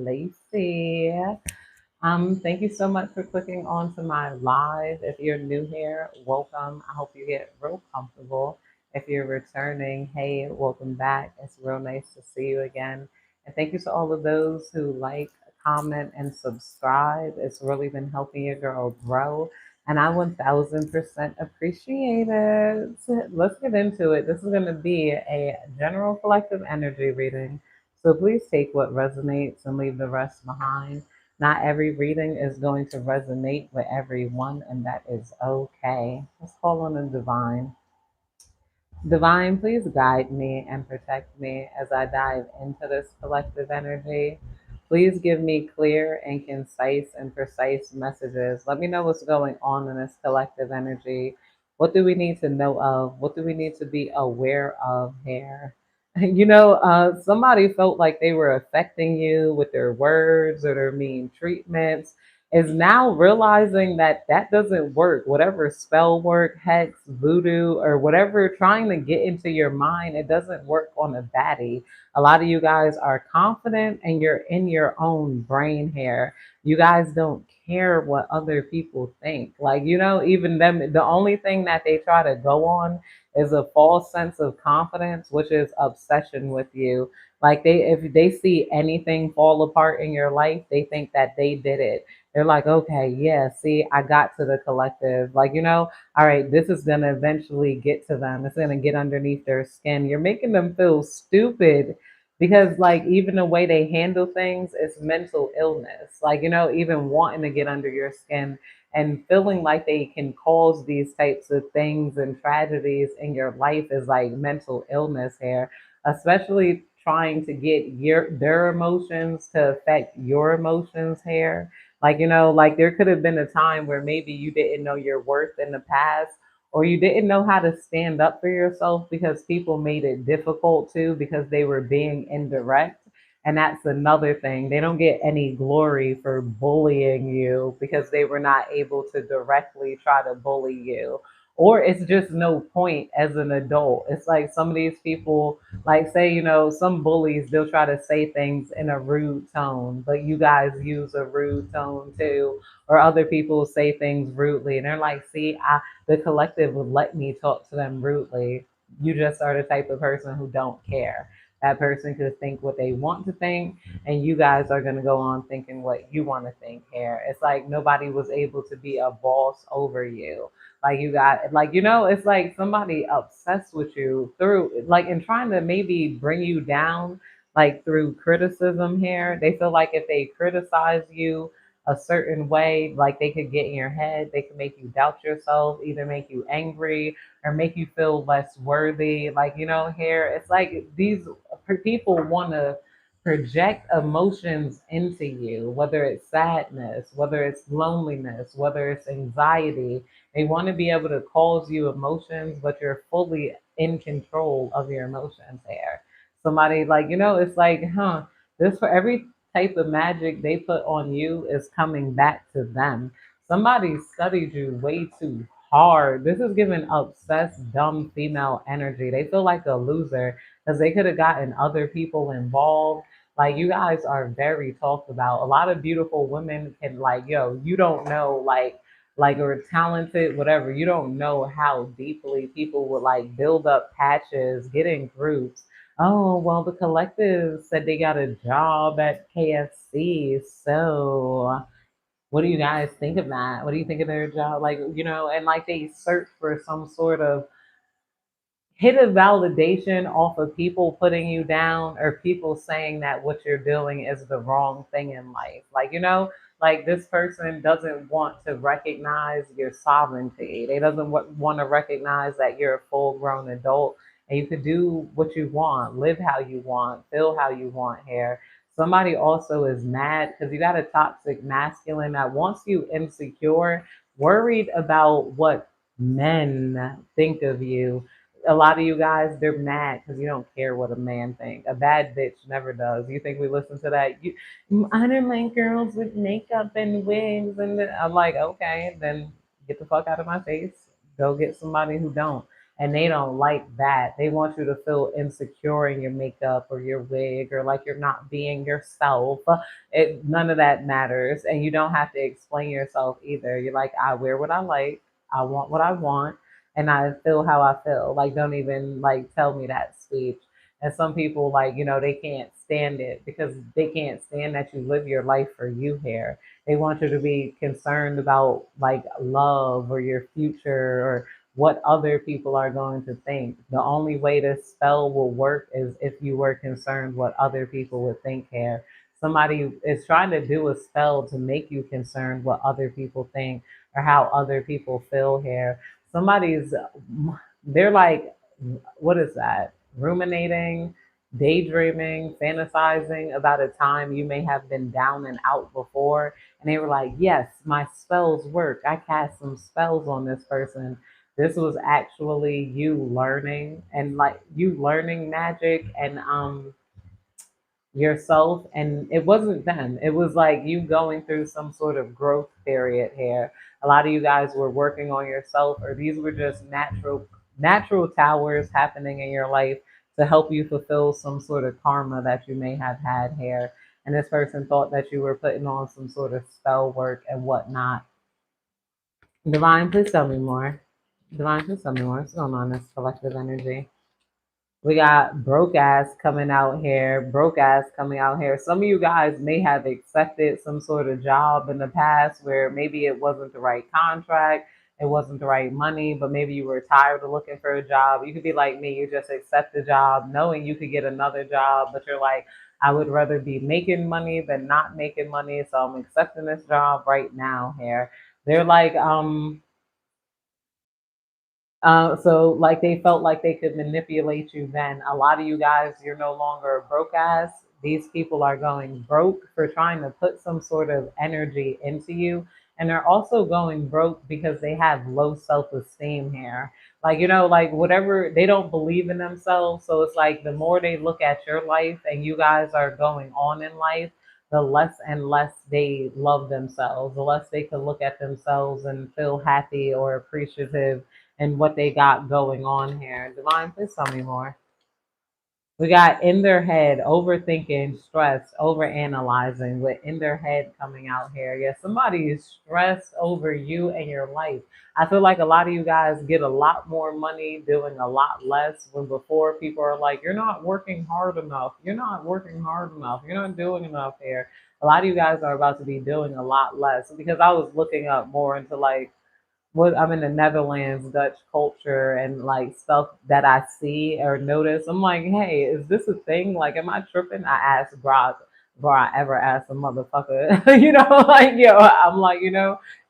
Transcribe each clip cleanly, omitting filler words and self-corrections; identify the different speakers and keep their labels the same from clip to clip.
Speaker 1: Lacey. Thank you so much for clicking on to my live. If you're new here, welcome. I hope you get real comfortable. If you're returning, hey, welcome back. It's real nice to see you again. And thank you to all of those who like, comment, and subscribe. It's really been helping your girl grow. And I 1000% appreciate it. Let's get into it. This is going to be a general collective energy reading. So please take what resonates and leave the rest behind. Not every reading is going to resonate with everyone, and that is okay. Let's call on the divine. Divine, please guide me and protect me as I dive into this collective energy. Please give me clear and concise and precise messages. Let me know what's going on in this collective energy. What do we need to know of? What do we need to be aware of here? Somebody felt like they were affecting you with their words or their mean treatments is now realizing that that doesn't work. Whatever spell work, hex, voodoo, or whatever trying to get into your mind, it doesn't work on a baddie. A lot of you guys are confident and you're in your own brain here. You guys don't care what other people think. Even them, the only thing that they try to go on is a false sense of confidence, which is obsession with you. Like if they see anything fall apart in your life, they think that they did it. They're like, okay, yeah, see, I got to the collective. All right, this is going to eventually get to them. It's going to get underneath their skin. You're making them feel stupid because, even the way they handle things is mental illness. Even wanting to get under your skin and feeling like they can cause these types of things and tragedies in your life is like mental illness here, especially trying to get their emotions to affect your emotions here. There could have been a time where maybe you didn't know your worth in the past, or you didn't know how to stand up for yourself because people made it difficult to because they were being indirect. And that's another thing. They don't get any glory for bullying you because they were not able to directly try to bully you. Or it's just no point as an adult. It's like some of these people, like, say, some bullies, they'll try to say things in a rude tone, but you guys use a rude tone too. Or other people say things rudely and they're like, see, the collective would let me talk to them rudely. You just are the type of person who don't care. That person could think what they want to think, and you guys are going to go on thinking what you want to think here. It's like nobody was able to be a boss over you. It's like somebody obsessed with you through, and trying to maybe bring you down, through criticism here. They feel like if they criticize you a certain way, like they could get in your head, they could make you doubt yourself, either make you angry or make you feel less worthy. Here, it's like these people want to project emotions into you, whether it's sadness, whether it's loneliness, whether it's anxiety. They want to be able to cause you emotions, but you're fully in control of your emotions there. Somebody it's like, this for every type of magic they put on you is coming back to them. Somebody studied you way too hard. This is giving obsessed, dumb female energy. They feel like a loser because they could have gotten other people involved. You guys are very talked about. A lot of beautiful women can you don't know or talented, whatever. You don't know how deeply people would build up patches, get in groups. Oh, well, the collective said they got a job at KFC. So what do you guys think of that? What do you think of their job? And they search for some sort of hit a validation off of people putting you down or people saying that what you're doing is the wrong thing in life. This person doesn't want to recognize your sovereignty. They doesn't want to recognize that you're a full grown adult and you could do what you want, live how you want, feel how you want here. Somebody also is mad because you got a toxic masculine that wants you insecure, worried about what men think of you. A lot of you guys, they're mad because you don't care what a man thinks. A bad bitch never does. You think we listen to that? I don't like girls with makeup and wigs, and I'm like, okay, then get the fuck out of my face. Go get somebody who don't. and they don't like that. They want you to feel insecure in your makeup or your wig, or like you're not being yourself. None of that matters, and you don't have to explain yourself either. You're like, I wear what I like, I want what I want, and I feel how I feel. Like, don't even like tell me that speech. And some people, like, they can't stand it because they can't stand that you live your life for you here. They want you to be concerned about like love or your future or what other people are going to think. The only way this spell will work is if you were concerned what other people would think here. Somebody is trying to do a spell to make you concerned what other people think or how other people feel here. Somebody's, they're like, what is that? Ruminating, daydreaming, fantasizing about a time you may have been down and out before. And they were like, yes, my spells work. I cast some spells on this person. This was actually you learning, and like you learning magic and yourself, and it wasn't them. It was like you going through some sort of growth period here. A lot of you guys were working on yourself, or these were just natural towers happening in your life to help you fulfill some sort of karma that you may have had here. And this person thought that you were putting on some sort of spell work and whatnot. Divine, please tell me more. Divine, please tell me more. What's going on in this collective energy? We got broke ass coming out here, broke ass coming out here. Some of you guys may have accepted some sort of job in the past where maybe it wasn't the right contract, it wasn't the right money, but maybe you were tired of looking for a job. You could be like me, you just accept the job knowing you could get another job, but you're like, I would rather be making money than not making money, so I'm accepting this job right now here. They're like, so like they felt like they could manipulate you then. A lot of you guys, you're no longer a broke ass. These people are going broke for trying to put some sort of energy into you. And they're also going broke because they have low self-esteem here. Like, like whatever, they don't believe in themselves. So it's like the more they look at your life and you guys are going on in life, the less and less they love themselves, the less they can look at themselves and feel happy or appreciative and what they got going on here. Divine, please tell me more. We got in their head, overthinking, stressed, overanalyzing, with in their head coming out here. Yeah, somebody is stressed over you and your life. I feel like a lot of you guys get a lot more money doing a lot less, when before people are like, you're not working hard enough. You're not working hard enough. You're not doing enough here. A lot of you guys are about to be doing a lot less, because I was looking up more into like what I'm in the Netherlands, Dutch culture, and like stuff that I see or notice. I'm like, hey, is this a thing? Like, am I tripping? I asked Brock before I ever asked a motherfucker, like, I'm like,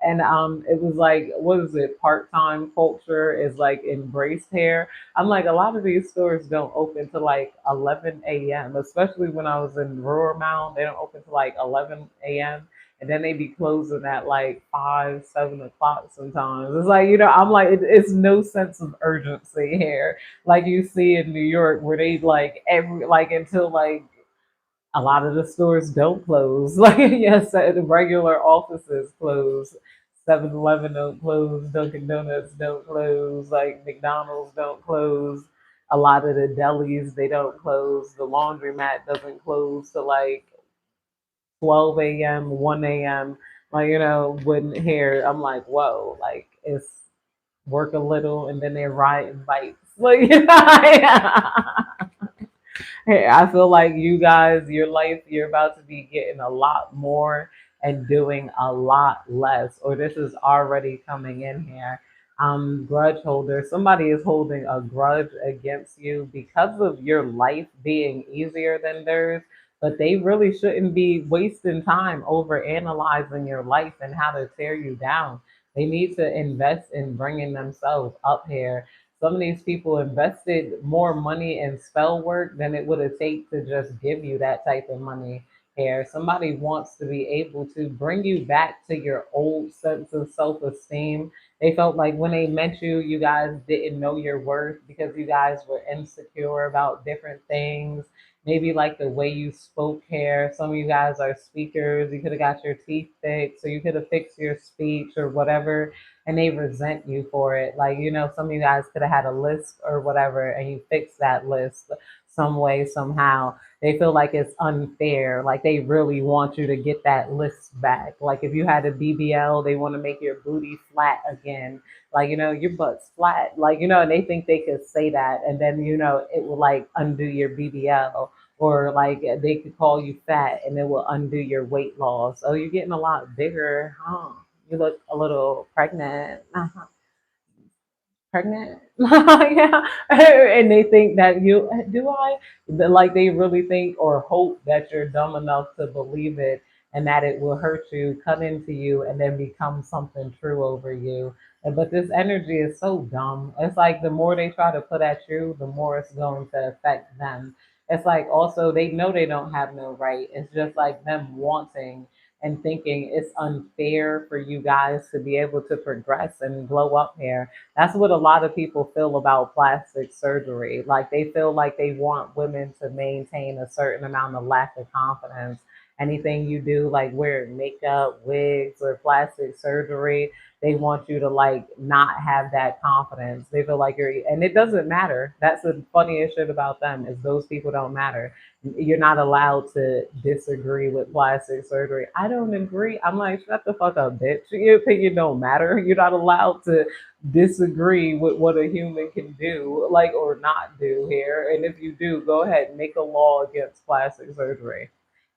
Speaker 1: and it was like, what is it? Part-time culture is like embraced here. I'm like, a lot of these stores don't open till like 11 a.m., especially when I was in rural Mount, they don't open till like 11 a.m. And then they be closing at like 5, 7 o'clock sometimes. It's like, I'm like, it's no sense of urgency here. Like you see in New York where they like until like a lot of the stores don't close. Like, yes, the regular offices close. 7-Eleven don't close, Dunkin' Donuts don't close, like McDonald's don't close. A lot of the delis, they don't close. The laundromat doesn't close to like 12 a.m., 1 a.m. Like, when here, I'm like, whoa, like it's work a little and then they're riding bikes. Like, hey, I feel like you guys, your life, you're about to be getting a lot more and doing a lot less, or this is already coming in here. Grudge holder. Somebody is holding a grudge against you because of your life being easier than theirs, but they really shouldn't be wasting time over analyzing your life and how to tear you down. They need to invest in bringing themselves up here. Some of these people invested more money in spell work than it would have taken to just give you that type of money here. Somebody wants to be able to bring you back to your old sense of self-esteem. They felt like when they met you, you guys didn't know your worth because you guys were insecure about different things. maybe like the way you spoke hair. Some of you guys are speakers. You could have got your teeth fixed, so you could have fixed your speech or whatever, and they resent you for it. Like, some of you guys could have had a lisp or whatever, and you fixed that lisp some way, somehow. They feel like it's unfair. Like they really want you to get that list back. Like if you had a BBL, they want to make your booty flat again. Like, your butt's flat. Like, and they think they could say that and then, it will like undo your BBL. Or like they could call you fat and it will undo your weight loss. Oh, you're getting a lot bigger, huh? You look a little pregnant. Pregnant. Yeah. And they think that you do like they really think or hope that you're dumb enough to believe it and that it will hurt you, cut into you, and then become something true over you. But this energy is so dumb. It's like the more they try to put at you, the more it's going to affect them. It's like also they know they don't have no right. It's just like them wanting and thinking it's unfair for you guys to be able to progress and glow up here. That's what a lot of people feel about plastic surgery. Like they feel like they want women to maintain a certain amount of lack of confidence. Anything you do, like wearing makeup, wigs, or plastic surgery, they want you to like not have that confidence. They feel like and it doesn't matter. That's the funniest shit about them is those people don't matter. You're not allowed to disagree with plastic surgery. I don't agree. I'm like, shut the fuck up, bitch. Your opinion don't matter. You're not allowed to disagree with what a human can do, like or not do here. And if you do, go ahead and make a law against plastic surgery.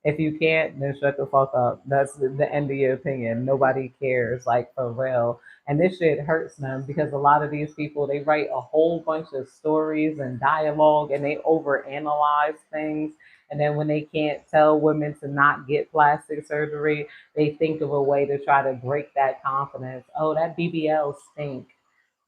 Speaker 1: If you can't, then shut the fuck up. That's the end of your opinion. Nobody cares, like for real. And this shit hurts them because a lot of these people they write a whole bunch of stories and dialogue and they overanalyze things. And then when they can't tell women to not get plastic surgery, they think of a way to try to break that confidence. Oh, that BBL stink.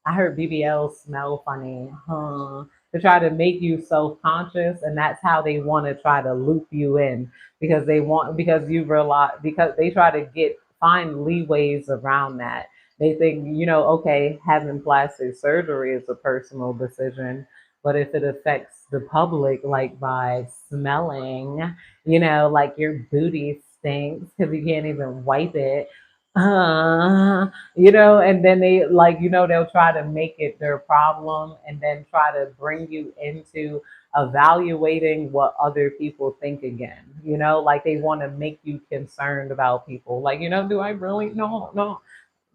Speaker 1: I heard BBL smell funny, huh? To try to make you self-conscious, and that's how they want to try to loop you in because you realize because they try to get find leeways around that. They think, okay, having plastic surgery is a personal decision, but if it affects the public, like by smelling, like your booty stinks because you can't even wipe it. And then they like, they'll try to make it their problem and then try to bring you into evaluating what other people think again. Like they want to make you concerned about people. Like, do I really? No, no.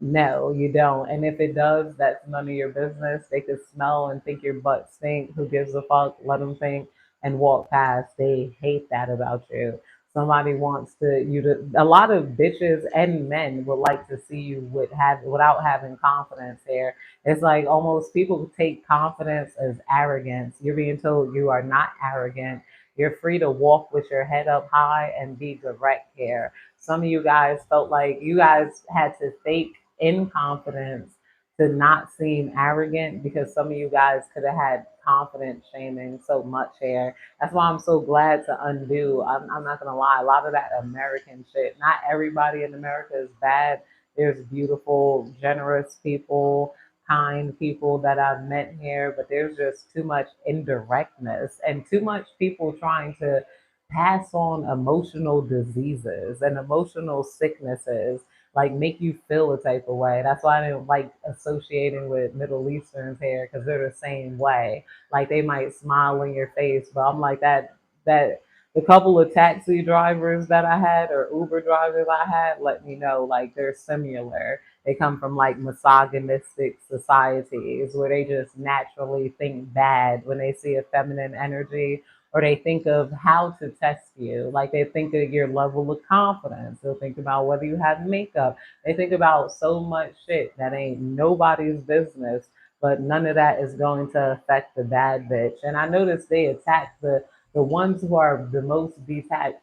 Speaker 1: No, you don't. And if it does, that's none of your business. They could smell and think your butt stink. Who gives a fuck? Let them think and walk past. They hate that about you. Somebody wants you to. A lot of bitches and men would like to see you without having confidence. Here, it's like almost people take confidence as arrogance. You're being told you are not arrogant. You're free to walk with your head up high and be direct here. Some of you guys felt like you guys had to fake in confidence to not seem arrogant because some of you guys could have had confidence shaming so much here. That's why I'm so glad to undo. I'm not gonna lie, a lot of that American shit. Not everybody in America is bad. There's beautiful, generous people, kind people that I've met here, but there's just too much indirectness and too much people trying to pass on emotional diseases and emotional sicknesses like make you feel a type of way. That's why I don't like associating with Middle Easterns here because they're the same way. Like they might smile in your face, but I'm like that the couple of taxi drivers that I had or Uber drivers I had let me know like they're similar. They come from like misogynistic societies where they just naturally think bad when they see a feminine energy or they think of how to test you. Like they think of your level of confidence. They'll think about whether you have makeup. They think about so much shit that ain't nobody's business, but none of that is going to affect the bad bitch. And I noticed they attack the ones who are the most detached,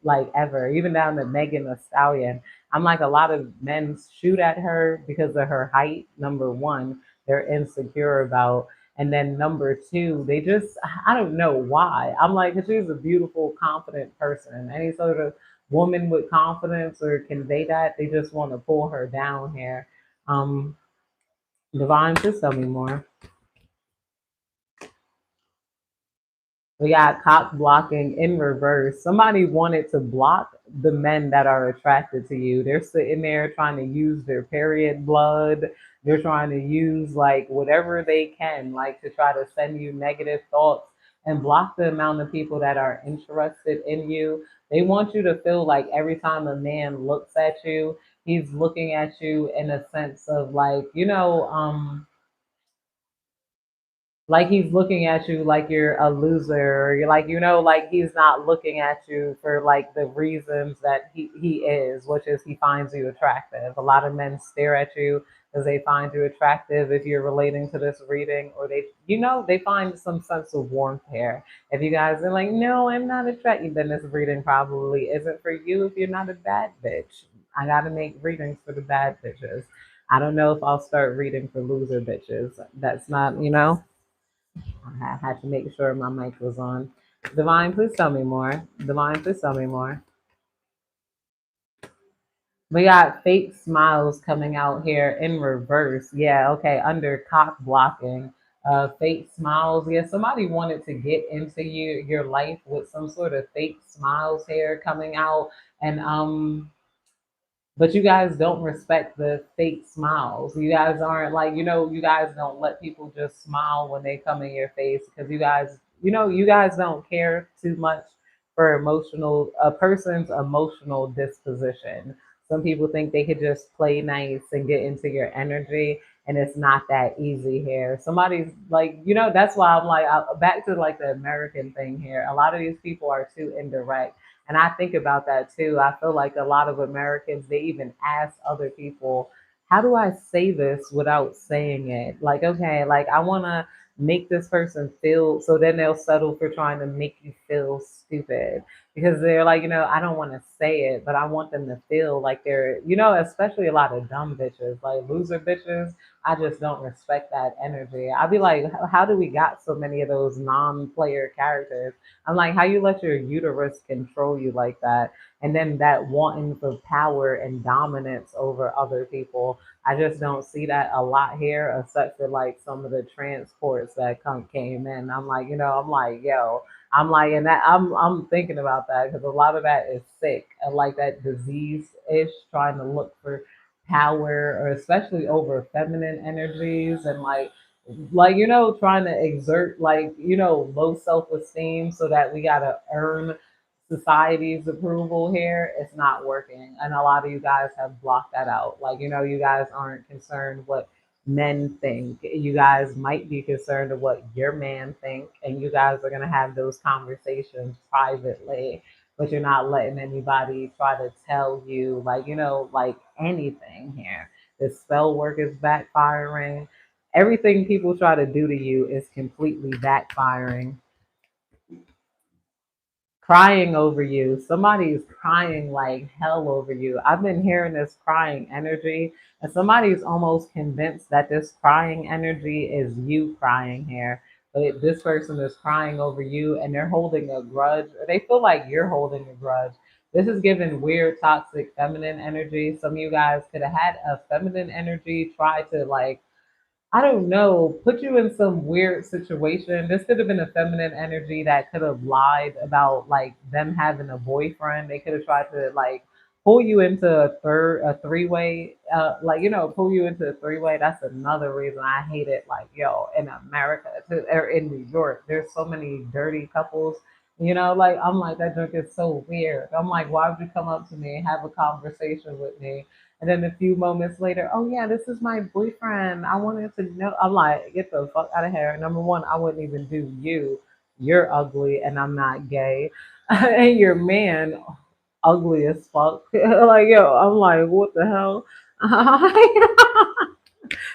Speaker 1: like ever, even down to Megan Thee Stallion. I'm like a lot of men shoot at her because of her height, number one, they're insecure about. And then number two, they just, I don't know why. I'm like, 'cause she's a beautiful, confident person. Any sort of woman with confidence or convey that, they just want to pull her down here. Um, Divine, just tell me more. We got cock blocking in reverse. Somebody wanted to block the men that are attracted to you. They're sitting there trying to use their period blood. They're trying to use like whatever they can, like to try to send you negative thoughts and block the amount of people that are interested in you. They want you to feel like every time a man looks at you, he's looking at you in a sense of like, like he's looking at you like you're a loser, or you're like, like he's not looking at you for like the reasons that he is, which is he finds you attractive. A lot of men stare at you because they find you attractive if you're relating to this reading, or they find some sense of warmth here. If you guys are like, no, I'm not attracted, then this reading probably isn't for you if you're not a bad bitch. I gotta make readings for the bad bitches. I don't know if I'll start reading for loser bitches. That's not. I had to make sure my mic was on. Divine, please tell me more. Divine, please tell me more. We got fake smiles coming out here in reverse. Yeah, okay, under cock blocking. Fake smiles. Yeah, somebody wanted to get into your life with some sort of fake smiles here coming out. And but you guys don't respect the fake smiles. You guys aren't like, you guys don't let people just smile when they come in your face because you guys don't care too much for a person's emotional disposition. Some people think they could just play nice and get into your energy, and it's not that easy here. Somebody's like, that's why I'm like, back to like the American thing here. A lot of these people are too indirect, and I think about that too. I feel like a lot of Americans, they even ask other people, how do I say this without saying it? Like, okay, like I want to make this person feel, so then they'll settle for trying to make you feel stupid because they're like, I don't want to say it, but I want them to feel like especially a lot of dumb bitches, like loser bitches. I just don't respect that energy. I'd be like, how do we got so many of those non-player characters? I'm like, how you let your uterus control you like that? And then that wanting for power and dominance over other people. I just don't see that a lot here, except for like some of the transports that came in. I'm like, yo, I'm like, and that I'm thinking about that because a lot of that is sick and like that disease ish, trying to look for power, or especially over feminine energies, and like trying to exert like low self-esteem so that we gotta earn society's approval here. It's not working, and a lot of you guys have blocked that out. Like you guys aren't concerned what men think. You guys might be concerned of what your man think, and you guys are going to have those conversations privately, but you're not letting anybody try to tell you like like anything here. The spell work is backfiring. Everything people try to do to you is completely backfiring. Crying over you. Somebody's crying like hell over you. I've been hearing this crying energy, and somebody's almost convinced that this crying energy is you crying here. But this person is crying over you, and they're holding a grudge, or they feel like you're holding a grudge. This is giving weird, toxic feminine energy. Some of you guys could have had a feminine energy try to like, I don't know, put you in some weird situation. This could have been a feminine energy that could have lied about like them having a boyfriend. They could have tried to like pull you into a three-way, like pull you into a three-way. That's another reason I hate it. Like, yo, in America or in New York, there's so many dirty couples. Like I'm like, that drink is so weird. I'm like, why would you come up to me and have a conversation with me? And then a few moments later, oh yeah, this is my boyfriend. I wanted to know. I'm like, get the fuck out of here. Number one, I wouldn't even do you. You're ugly, and I'm not gay. And your man, ugly as fuck. Like yo, I'm like, what the hell?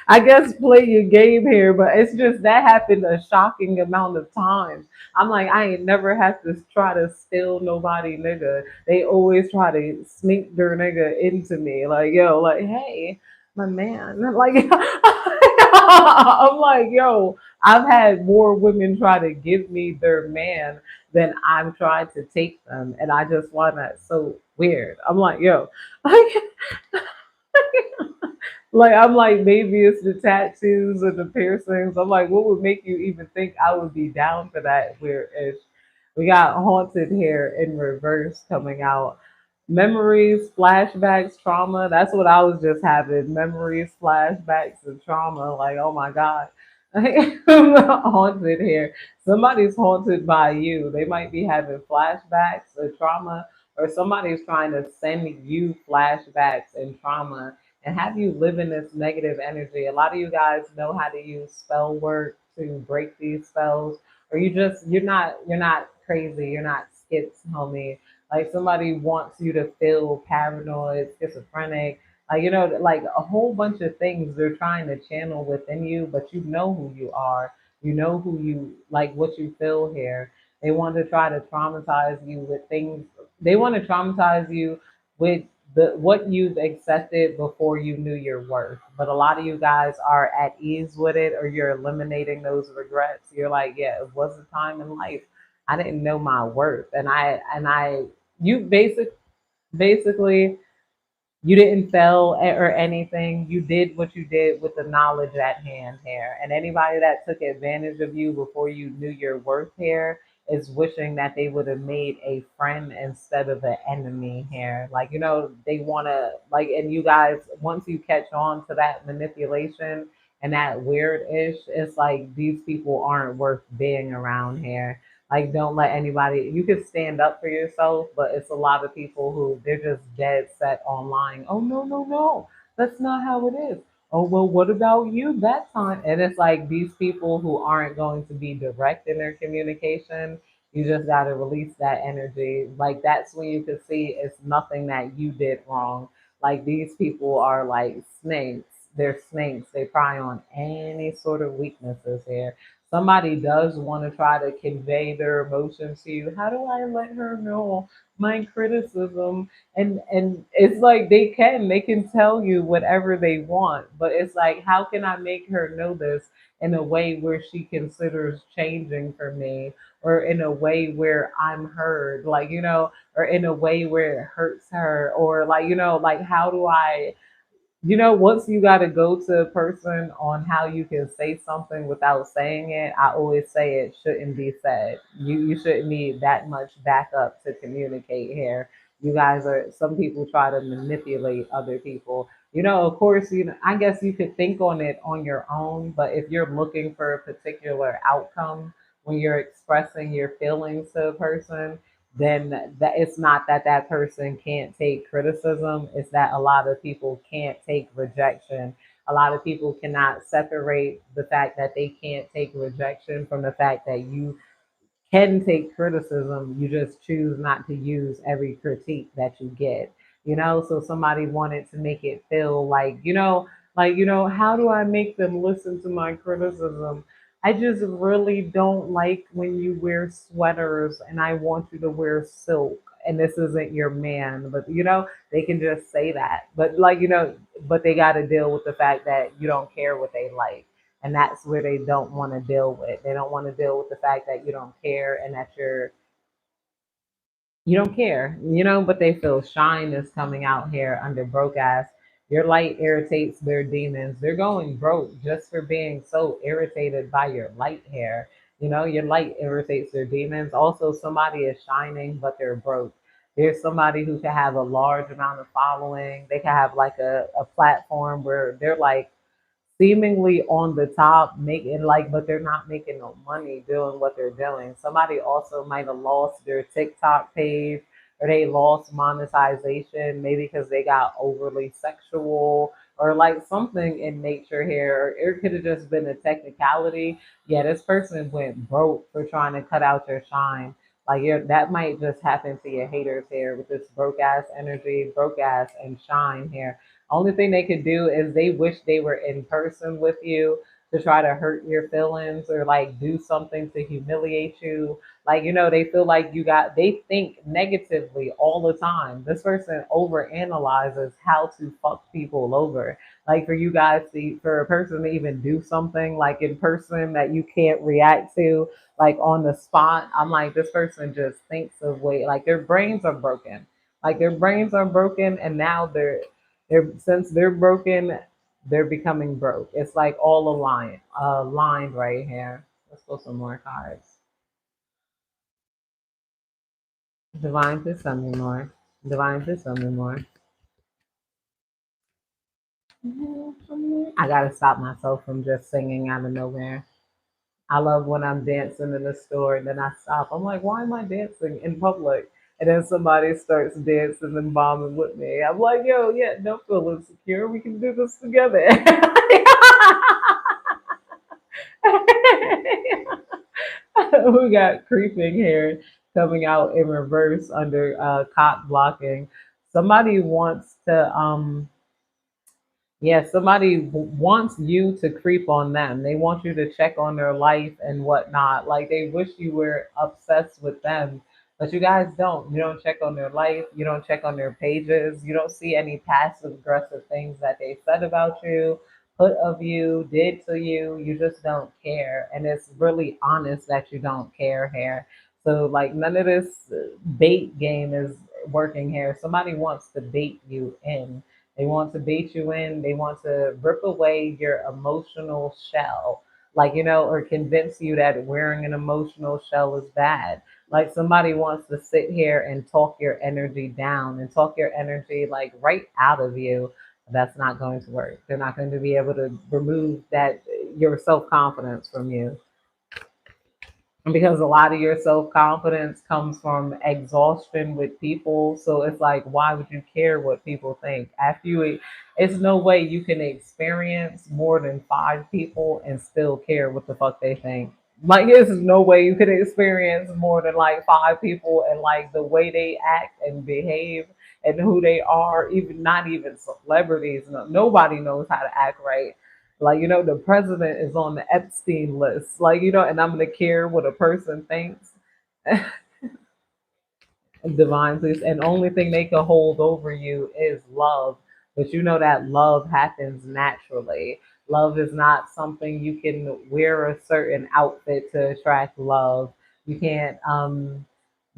Speaker 1: I guess play your game here, but it's just that happened a shocking amount of times. I'm like, I ain't never have to try to steal nobody, nigga. They always try to sneak their nigga into me. Like, yo, like, hey, my man. Like, I'm like, yo, I've had more women try to give me their man than I've tried to take them. And I just find that so weird. I'm like, yo, like I'm like, maybe it's the tattoos or the piercings. I'm like, what would make you even think I would be down for that weird ish? We got haunted here in reverse coming out. Memories, flashbacks, trauma. That's what I was just having. Memories, flashbacks, and trauma. Like, oh my God. I'm haunted here. Somebody's haunted by you. They might be having flashbacks or trauma, or somebody's trying to send you flashbacks and trauma and have you live in this negative energy. A lot of you guys know how to use spell work to break these spells, or you're not crazy, you're not skits, homie. Like somebody wants you to feel paranoid, schizophrenic, like a whole bunch of things they're trying to channel within you, but you know who you are. You know who you like, what you feel here. They want to try to traumatize you with things. They want to traumatize you with the what you've accepted before you knew your worth. But a lot of you guys are at ease with it, or you're eliminating those regrets. You're like, yeah, it was a time in life I didn't know my worth, and you basically you didn't fail or anything. You did what you did with the knowledge at hand here. And anybody that took advantage of you before you knew your worth here is wishing that they would have made a friend instead of an enemy here. Like, they want to, like, and you guys, once you catch on to that manipulation and that weird ish, it's like these people aren't worth being around here. Like, don't let anybody, you can stand up for yourself, but it's a lot of people who they're just dead set on lying. Oh, no, no, no. That's not how it is. Oh, well, what about you that time? And it's like these people who aren't going to be direct in their communication, you just got to release that energy. Like, that's when you can see it's nothing that you did wrong. Like, these people are like snakes. They're snakes. They pry on any sort of weaknesses here. Somebody does want to try to convey their emotions to you. How do I let her know my criticism? And it's like they can tell you whatever they want, but it's like, how can I make her know this in a way where she considers changing for me, or in a way where I'm heard, or in a way where it hurts her, or like how do I, once you got to go to a person on how you can say something without saying it, I always say it shouldn't be said. You shouldn't need that much backup to communicate here. You guys are, some people try to manipulate other people. Of course, I guess you could think on it on your own, but if you're looking for a particular outcome when you're expressing your feelings to a person, then that it's not that that person can't take criticism. It's that a lot of people can't take rejection. A lot of people cannot separate the fact that they can't take rejection from the fact that you can take criticism. You just choose not to use every critique that you get. So somebody wanted to make it feel like, how do I make them listen to my criticism? I just really don't like when you wear sweaters and I want you to wear silk and this isn't your man. But they can just say that. But but they got to deal with the fact that you don't care what they like, and that's where they don't want to deal with. They don't want to deal with the fact that you don't care and that you don't care, but they feel shine is coming out here under broke ass. Your light irritates their demons. They're going broke just for being so irritated by your light here. Your light irritates their demons. Also, somebody is shining, but they're broke. There's somebody who can have a large amount of following. They can have like a platform where they're like seemingly on the top, making like, but they're not making no money doing what they're doing. Somebody also might have lost their TikTok page, or they lost monetization, maybe because they got overly sexual, or like something in nature here. Or it could have just been a technicality. Yeah, this person went broke for trying to cut out your shine. Like that might just happen to your haters here with this broke ass energy, broke ass and shine here. Only thing they could do is they wish they were in person with you to try to hurt your feelings, or like do something to humiliate you. Like, they feel like they think negatively all the time. This person over analyzes how to fuck people over. Like for you guys for a person to even do something like in person that you can't react to, like on the spot, I'm like, this person just thinks of way, like their brains are broken. Like their brains are broken, and now since they're broken, they're becoming broke. It's like all aligned right here. Let's pull some more cards. Divine, please tell me more. Divine, please tell me more. I gotta stop myself from just singing out of nowhere. I love when I'm dancing in the store and then I stop. I'm like, why am I dancing in public? And then somebody starts dancing and bombing with me. I'm like, yo, yeah, don't feel insecure. We can do this together. We got creeping here coming out in reverse under cop blocking. Somebody wants to yeah, somebody wants you to creep on them. They want you to check on their life and whatnot. Like they wish you were obsessed with them, but you guys don't. You don't check on their life. You don't check on their pages. You don't see any passive aggressive things that they said about you, put of you, did to you. You just don't care. And it's really honest that you don't care here. So, like, none of this bait game is working here. Somebody wants to bait you in. They want to bait you in. They want to rip away your emotional shell, like, or convince you that wearing an emotional shell is bad. Like somebody wants to sit here and talk your energy down and talk your energy like right out of you. That's not going to work. They're not going to be able to remove that your self confidence from you because a lot of your self confidence comes from exhaustion with people. So it's like, why would you care what people think? After you, it's no way you can experience more than five people and still care what the fuck they think. Like, there's no way you could experience more than like five people and like the way they act and behave and who they are, even not even celebrities. No, nobody knows how to act right. Like, the president is on the Epstein list. Like, and I'm gonna care what a person thinks. Divine, please. And only thing they can hold over you is love. But you know that love happens naturally. Love is not something you can wear a certain outfit to attract love. You can't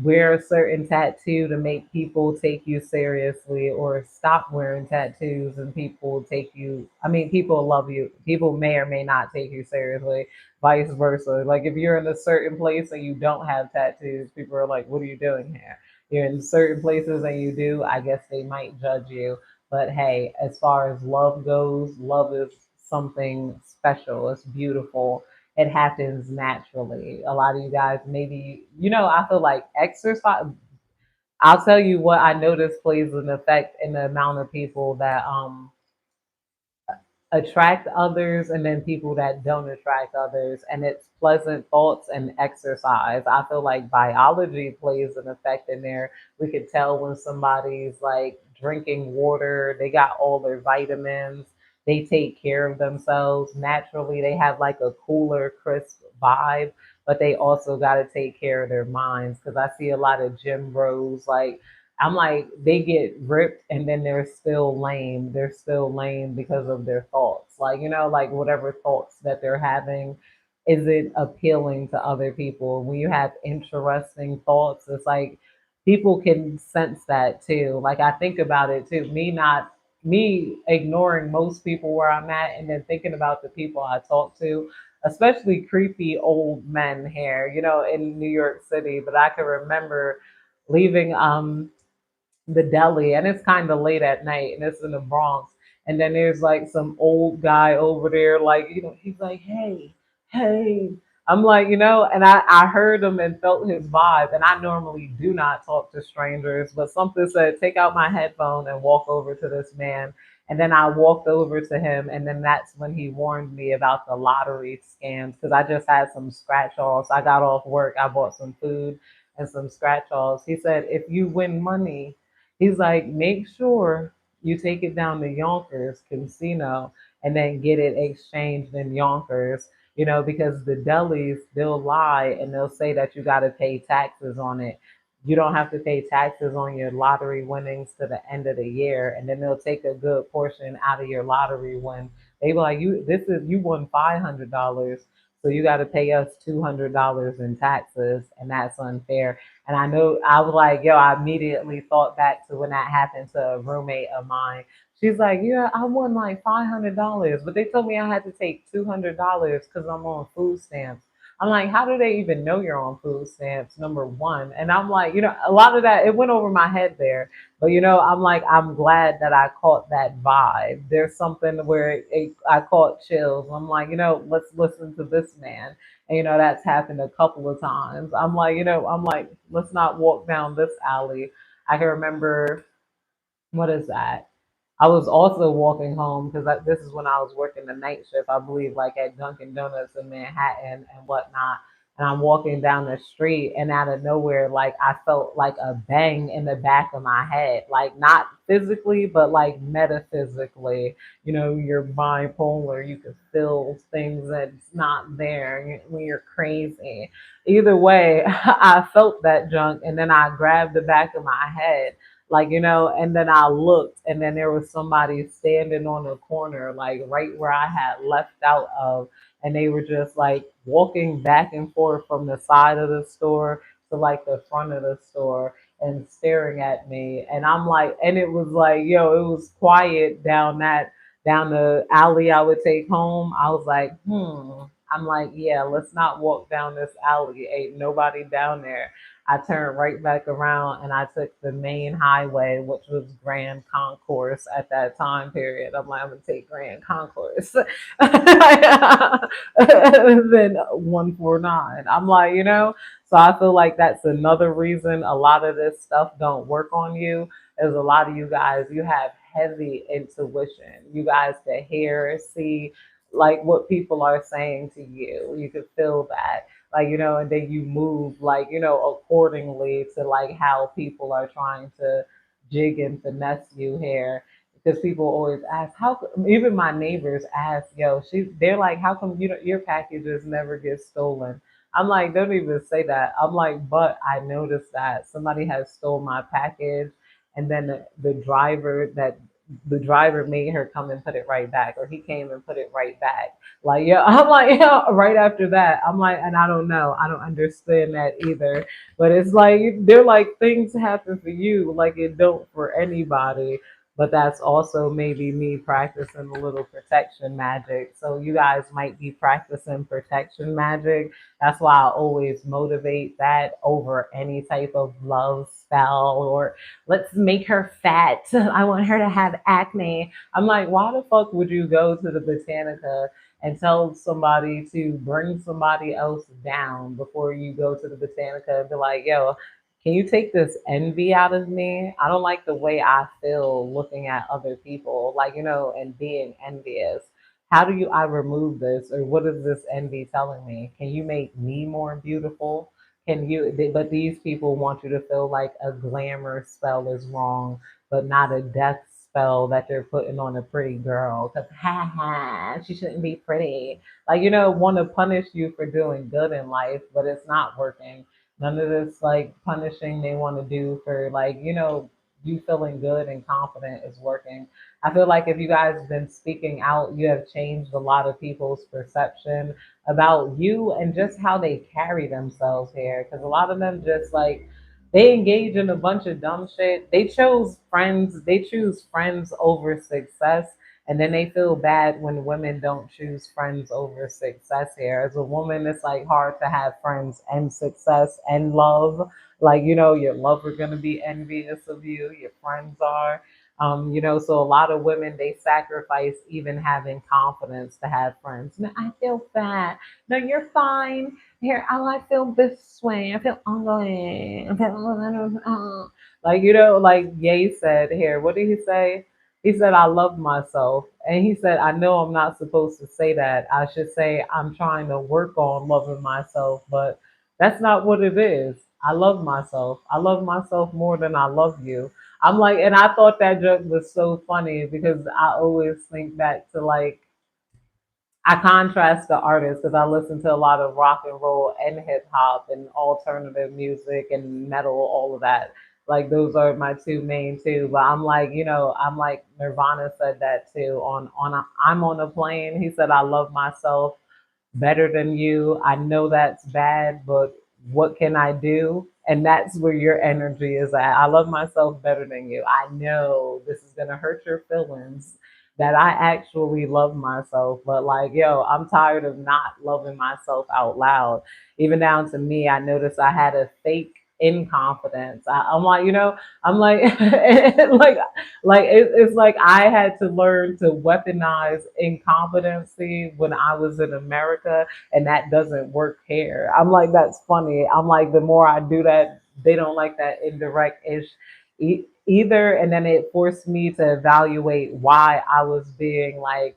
Speaker 1: wear a certain tattoo to make people take you seriously, or stop wearing tattoos and people take you, I mean, people love you. People may or may not take you seriously, vice versa. Like if you're in a certain place and you don't have tattoos, people are like, what are you doing here? You're in certain places and you do, I guess they might judge you. But hey, as far as love goes, love is something special. It's beautiful. It happens naturally. A lot of you guys, maybe, I feel like exercise. I'll tell you what I noticed plays an effect in the amount of people that attract others and then people that don't attract others, and it's pleasant thoughts and exercise. I feel like biology plays an effect in there. We could tell when somebody's like drinking water, they got all their vitamins, they take care of themselves naturally, they have like a cooler crisp vibe, but they also got to take care of their minds because I see a lot of gym bros like, I'm like, they get ripped and then they're still lame. They're still lame because of their thoughts. Like, like whatever thoughts that they're having, is it appealing to other people? When you have interesting thoughts, it's like people can sense that too. Like I think about it too. Me ignoring most people where I'm at and then thinking about the people I talk to, especially creepy old men here, in New York City. But I can remember leaving the deli and it's kind of late at night and it's in the Bronx. And then there's like some old guy over there, like, he's like, hey, hey. I'm like, and I heard him and felt his vibe. And I normally do not talk to strangers, but something said, take out my headphone and walk over to this man. And then I walked over to him. And then that's when he warned me about the lottery scams because I just had some scratch offs. I got off work, I bought some food and some scratch offs. He said, if you win money, he's like, make sure you take it down to Yonkers Casino and then get it exchanged in Yonkers, because the delis, they'll lie and they'll say that you got to pay taxes on it. You don't have to pay taxes on your lottery winnings to the end of the year, and then they'll take a good portion out of your lottery win. They be like, you won $500, so you got to pay us $200 in taxes, and that's unfair. And I know I was like, yo, I immediately thought back to when that happened to a roommate of mine. She's like, yeah, I won like $500, but they told me I had to take $200 because I'm on food stamps. I'm like, how do they even know you're on food stamps? Number one. And I'm like, a lot of that, it went over my head there. But I'm like, I'm glad that I caught that vibe. There's something where I caught chills. I'm like, let's listen to this man. And that's happened a couple of times. I'm like, let's not walk down this alley. I can remember, what is that? I was also walking home because this is when I was working the night shift, I believe, like at Dunkin' Donuts in Manhattan and whatnot. And I'm walking down the street, and out of nowhere, like I felt like a bang in the back of my head, like not physically, but like metaphysically. You're bipolar, you can feel things that's not there when you're crazy. Either way, I felt that junk, and then I grabbed the back of my head, like, and then I looked, and then there was somebody standing on the corner, like right where I had left out of, and they were just like walking back and forth from the side of the store to like the front of the store and staring at me. And I'm like, and it was like, it was quiet down the alley I would take home. I was like, I'm like, yeah, let's not walk down this alley. Ain't nobody down there. I turned right back around and I took the main highway, which was Grand Concourse at that time period. I'm like, I'm gonna take Grand Concourse. Then 149. I'm like, so I feel like that's another reason a lot of this stuff don't work on you. Is a lot of you guys, you have heavy intuition. You guys can hear, see, like what people are saying to you. You can feel that, like, and then you move, like, accordingly to like how people are trying to jig and finesse you here. Because people always ask, even my neighbors ask, they're like, how come your packages never get stolen? I'm like, don't even say that. I'm like, but I noticed that somebody has stole my package, and then the driver made her come and put it right back, or he came and put it right back. Like, yeah, I'm like, yeah, right after that, I'm like, and I don't know, I don't understand that either. But it's like they're like, things happen for you, like it don't for anybody. But that's also maybe me practicing a little protection magic. So you guys might be practicing protection magic. That's why I always motivate that over any type of love spell, or let's make her fat. I want her to have acne. I'm like, why the fuck would you go to the Botanica and tell somebody to bring somebody else down before you go to the Botanica and be like, yo, can you take this envy out of me? I don't like the way I feel looking at other people, like, and being envious. How do I remove this? Or what is this envy telling me? Can you make me more beautiful? But these people want you to feel like a glamour spell is wrong, but not a death spell that they're putting on a pretty girl. Because, ha ha, she shouldn't be pretty. Like, want to punish you for doing good in life, but it's not working. None of this like punishing they want to do for, like, you feeling good and confident is working. I feel like if you guys have been speaking out, you have changed a lot of people's perception about you and just how they carry themselves here. Because a lot of them just like, they engage in a bunch of dumb shit. They choose friends over success. And then they feel bad when women don't choose friends over success here. As a woman, it's like hard to have friends and success and love. Like, your lover gonna be envious of you, your friends are. So a lot of women, they sacrifice even having confidence to have friends. No, I feel fat. No, you're fine. Here, oh, I feel this way. I feel ugly. I feel, like, like Ye said here. What did he say? He said, I love myself. And he said, I know I'm not supposed to say that. I should say, I'm trying to work on loving myself, but that's not what it is. I love myself. I love myself more than I love you. I'm like, and I thought that joke was so funny because I always think back to like, I contrast the artists because I listen to a lot of rock and roll and hip hop and alternative music and metal, all of that. Like those are my two main two. But I'm like, I'm like Nirvana said that too I'm on a plane. He said I love myself better than you. I know that's bad, but what can I do? And that's where your energy is at. I love myself better than you. I know this is gonna hurt your feelings, that I actually love myself. But like, yo, I'm tired of not loving myself out loud. Even down to me, I noticed I had a fake in confidence. I'm like, I'm like, like, it's like I had to learn to weaponize incompetency when I was in America, and that doesn't work here. I'm like, that's funny. I'm like, the more I do that, they don't like that indirect ish either, and then it forced me to evaluate why I was being like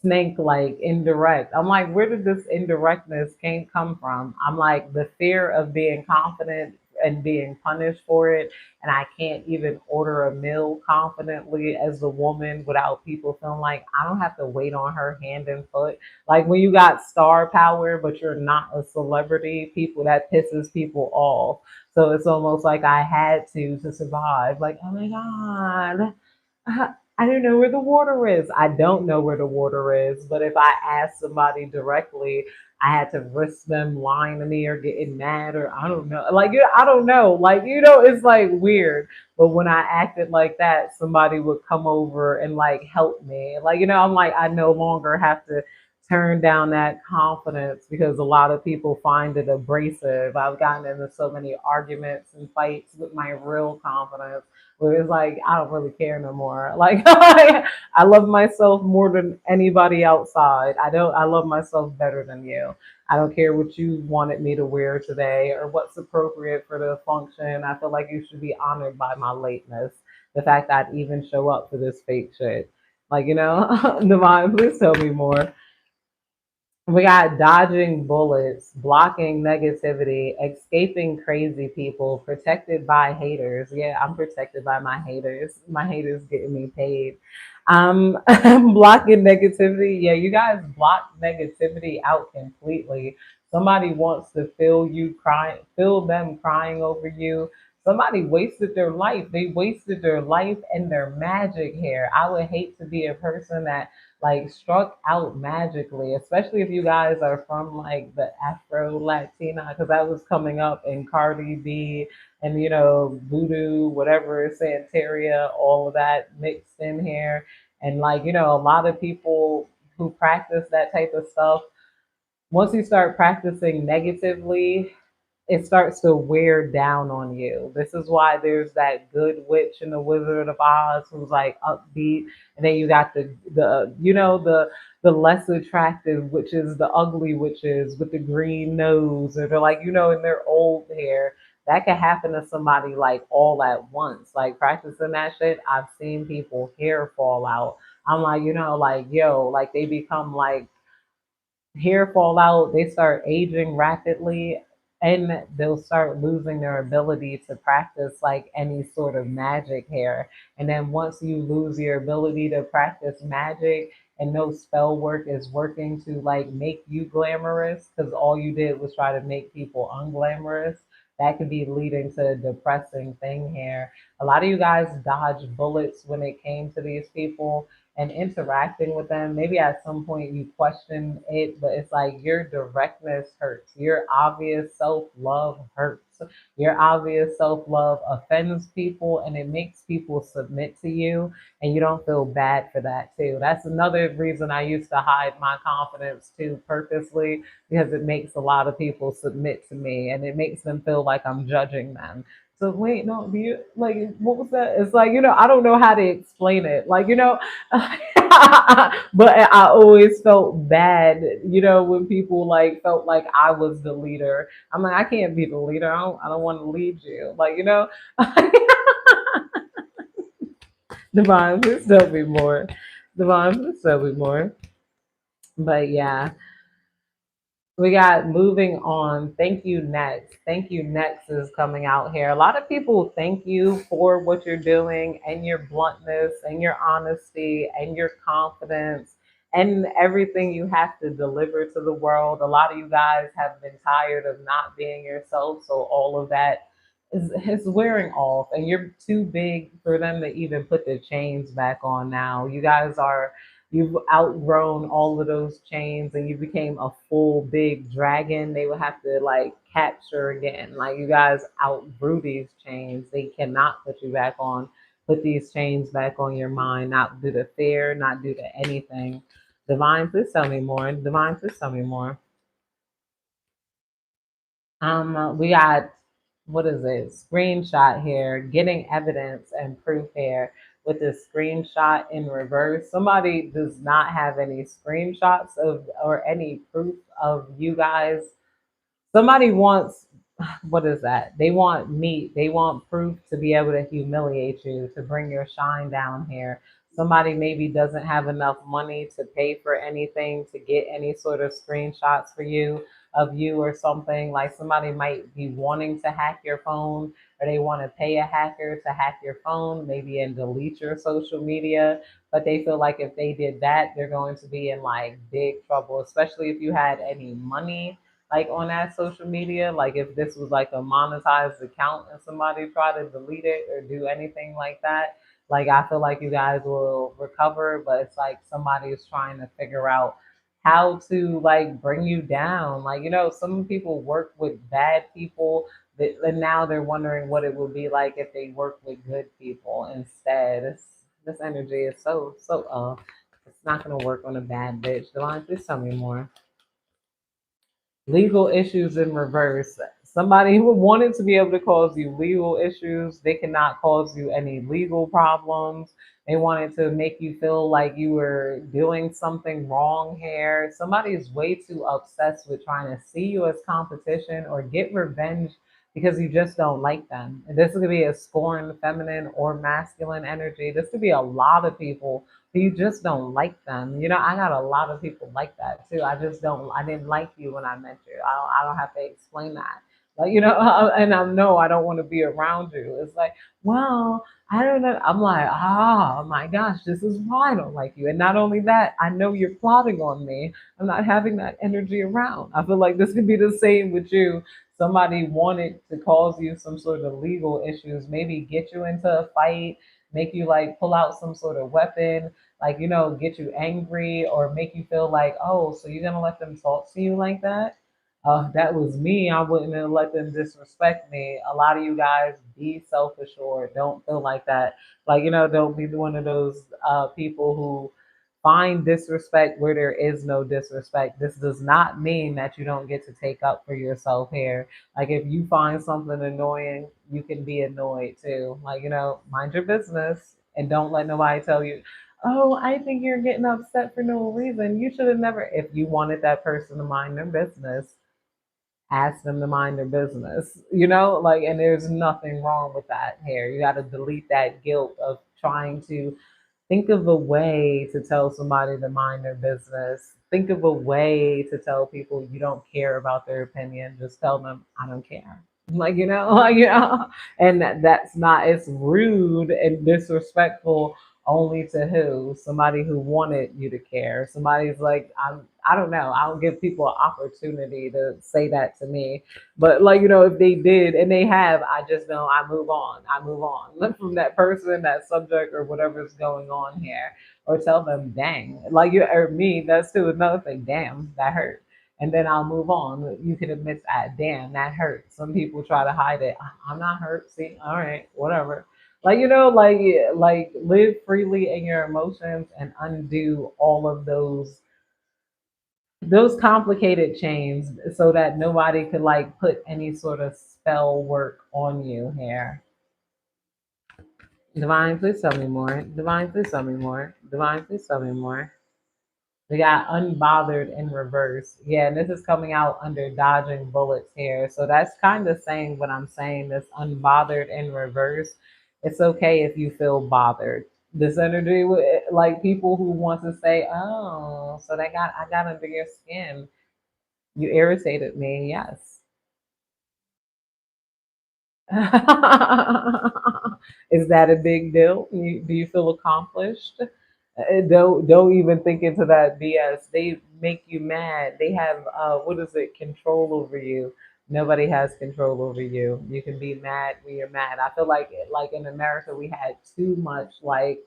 Speaker 1: snake like indirect. I'm like, where did this indirectness came come from? I'm like, the fear of being confident and being punished for it, and I can't even order a meal confidently as a woman without people feeling like I don't have to wait on her hand and foot. Like when you got star power but you're not a celebrity, people that pisses people off. So it's almost like I had to survive. Like, oh my god, I don't know where the water is. I don't know where the water is, but if I ask somebody directly, I had to risk them lying to me or getting mad or I don't know. Like, I don't know. Like, it's like weird. But when I acted like that, somebody would come over and like help me. Like, I'm like, I no longer have to turn down that confidence because a lot of people find it abrasive. I've gotten into so many arguments and fights with my real confidence where it's like I don't really care no more. Like I love myself more than anybody outside. I love myself better than you. I don't care what you wanted me to wear today or what's appropriate for the function. I feel like you should be honored by my lateness. The fact that I'd even show up for this fake shit. Like, Divine, please tell me more. We got dodging bullets, blocking negativity, escaping crazy people, protected by haters. Yeah, I'm protected by my haters. My haters getting me paid. Blocking negativity. Yeah, you guys block negativity out completely. Somebody wants to feel you crying, feel them crying over you. Somebody wasted their life. They wasted their life and their magic here. I would hate to be a person that like struck out magically, especially if you guys are from like the Afro Latina, because that was coming up in Cardi B and Voodoo, whatever, Santeria, all of that mixed in here. And like, a lot of people who practice that type of stuff, once you start practicing negatively, it starts to wear down on you. This is why there's that good witch in the Wizard of Oz who's like upbeat, and then you got the less attractive witches, the ugly witches with the green nose, or they're like in their old hair. That could happen to somebody like all at once. Like practicing that shit, I've seen people hair fall out. I'm like, like yo, like they become like hair fall out, they start aging rapidly, and they'll start losing their ability to practice like any sort of magic hair. And then once you lose your ability to practice magic and no spell work is working to like make you glamorous because all you did was try to make people unglamorous, that could be leading to a depressing thing here. A lot of you guys dodged bullets when it came to these people and interacting with them. Maybe at some point you question it, but it's like your directness hurts. Your obvious self love hurts. Your obvious self love offends people and it makes people submit to you, and you don't feel bad for that too. That's another reason I used to hide my confidence too purposely, because it makes a lot of people submit to me and it makes them feel like I'm judging them. So wait, no, do you like what was that? It's like, I don't know how to explain it. Like, but I always felt bad, when people like felt like I was the leader. I'm like, I can't be the leader. I don't want to lead you. Like, Divine, please tell me more. Divine, please tell me more. But yeah. We got moving on. Thank you next. Thank you next is coming out here. A lot of people thank you for what you're doing and your bluntness and your honesty and your confidence and everything you have to deliver to the world. A lot of you guys have been tired of not being yourself, so all of that is wearing off, and you're too big for them to even put the chains back on now. You've outgrown all of those chains and you became a full big dragon. They would have to like capture again. Like you guys outgrew these chains. They cannot put you back on. put these chains back on your mind, not due to fear, not due to anything. Divine, please tell me more. Divine, please tell me more. We got, what is it? Screenshot here, getting evidence and proof here with this screenshot in reverse. Somebody does not have any screenshots of or any proof of you guys. Somebody wants, what is that? They want meat. They want proof to be able to humiliate you, to bring your shine down here. Somebody maybe doesn't have enough money to pay for anything, to get any sort of screenshots for you of you or something. Like somebody might be wanting to hack your phone, or they want to pay a hacker to hack your phone, maybe and delete your social media. But they feel like if they did that, they're going to be in like big trouble, especially if you had any money like on that social media. Like if this was like a monetized account and somebody tried to delete it or do anything like that, like I feel like you guys will recover, but it's like somebody is trying to figure out how to like bring you down. Like, some people work with bad people that, and now they're wondering what it would be like if they work with good people instead. This energy is so it's not gonna work on a bad bitch. Delon, please tell me more. Legal issues in reverse. Somebody who wanted to be able to cause you legal issues, they cannot cause you any legal problems. They wanted to make you feel like you were doing something wrong here. Somebody is way too obsessed with trying to see you as competition or get revenge because you just don't like them. And this could be a scorned feminine or masculine energy. This could be a lot of people, you just don't like them. I got a lot of people like that too. I didn't like you when I met you. I don't have to explain that. Like, and I know I don't want to be around you. It's like, well, I don't know. I'm like, oh my gosh, this is why I don't like you. And not only that, I know you're plotting on me. I'm not having that energy around. I feel like this could be the same with you. Somebody wanted to cause you some sort of legal issues, maybe get you into a fight, make you like pull out some sort of weapon, like, get you angry or make you feel like, oh, so you're gonna let them talk to you like that? That was me. I wouldn't have let them disrespect me. A lot of you guys be self assured. Don't feel like that. Like, don't be one of those people who find disrespect where there is no disrespect. This does not mean that you don't get to take up for yourself here. Like, if you find something annoying, you can be annoyed too. Like, mind your business and don't let nobody tell you, oh, I think you're getting upset for no reason. You should have never, if you wanted that person to mind their business, ask them to mind their business, like, and there's nothing wrong with that here. You got to delete that guilt of trying to think of a way to tell somebody to mind their business. Think of a way to tell people you don't care about their opinion. Just tell them, I don't care. Like, and that's not, it's rude and disrespectful only to who? Somebody who wanted you to care. Somebody's like, I don't know. I don't give people an opportunity to say that to me. But like, if they did and they have, I just know I move on. I move on from that person, that subject, or whatever's going on here. Or tell them, dang, like you or me, that's too another thing. Damn, that hurt. And then I'll move on. You can admit that, damn, that hurt. Some people try to hide it. I'm not hurt. See, all right, whatever. Like, like live freely in your emotions and undo all of those complicated chains so that nobody could like put any sort of spell work on you here. Divine, please tell me more. Divine, please tell me more. Divine, please tell me more. We got unbothered in reverse. Yeah, and this is coming out under dodging bullets here. So that's kind of saying what I'm saying. This unbothered in reverse. It's okay if you feel bothered. This energy, like people who want to say, oh, so I got under your skin. You irritated me. Yes. Is that a big deal? Do you feel accomplished? Don't even think into that BS. They make you mad. They have what is it? Control over you. Nobody has control over you. You can be mad when you're mad. I feel like in America we had too much like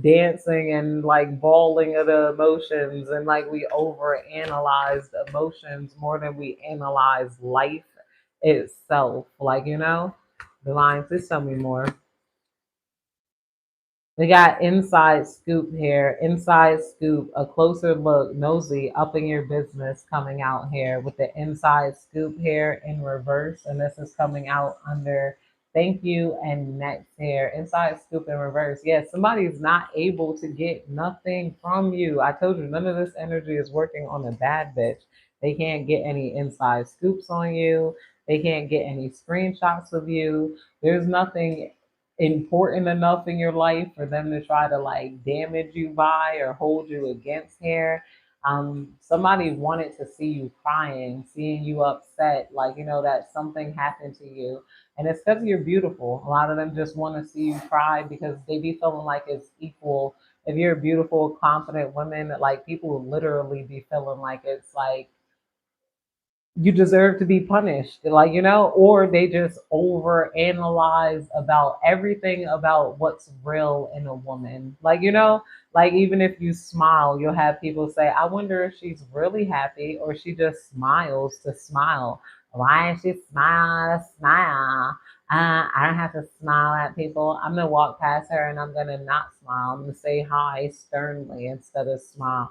Speaker 1: dancing and like bawling of the emotions, and like we over analyzed emotions more than we analyze life itself. Like, Divine, please tell me more. We got inside scoop here, inside scoop, a closer look, nosy, up in your business coming out here with the inside scoop here in reverse. And this is coming out under thank you and next here. Inside scoop in reverse. Yeah, somebody's not able to get nothing from you. I told you none of this energy is working on a bad bitch. They can't get any inside scoops on you. They can't get any screenshots of you. There's nothing important enough in your life for them to try to like damage you by or hold you against here. Somebody wanted to see you crying, seeing you upset, like you know that something happened to you, and it's because you're beautiful. A lot of them just want to see you cry because they be feeling like it's equal. If you're a beautiful, confident woman, like people literally be feeling like it's like you deserve to be punished, like you know, or they just over analyze about everything about what's real in a woman, like you know, like even if you smile you'll have people say, I wonder if she's really happy or she just smiles to smile. Why is she smile? I don't have to smile at people. I'm gonna walk past her and I'm gonna not smile. I'm gonna say hi sternly instead of smile.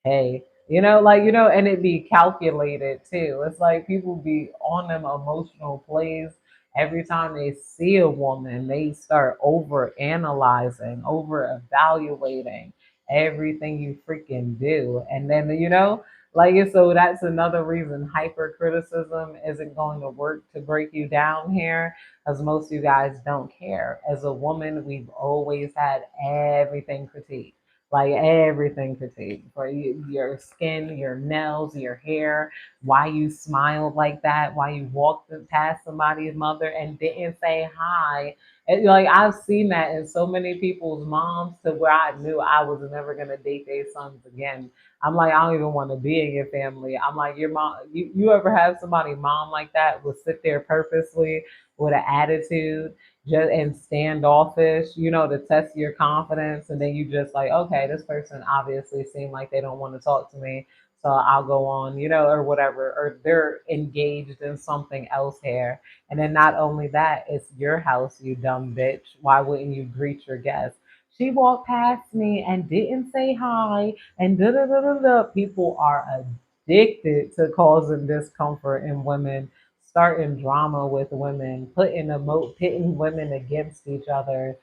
Speaker 1: Hey, you know, like, you know, and it be calculated too. It's like people be on them emotional plays every time they see a woman, they start over analyzing, over evaluating everything you freaking do. And then, you know, like, so that's another reason hypercriticism isn't going to work to break you down here, as most of you guys don't care. As a woman, we've always had everything critiqued, like everything critique for your skin, your nails, your hair, why you smiled like that, why you walked past somebody's mother and didn't say hi. And like I've seen that in so many people's moms to where I knew I was never gonna date their sons again. I'm like, I don't even want to be in your family. I'm like, your mom, you ever have somebody mom like that will sit there purposely with an attitude just and standoffish, you know, to test your confidence, and then you just like, okay, this person obviously seemed like they don't want to talk to me, so I'll go on, you know, or whatever, or they're engaged in something else here. And then not only that, it's your house, you dumb bitch. Why wouldn't you greet your guests? She walked past me and didn't say hi, and da da da da da. People are addicted to causing discomfort in women, starting drama with women, pitting women against each other.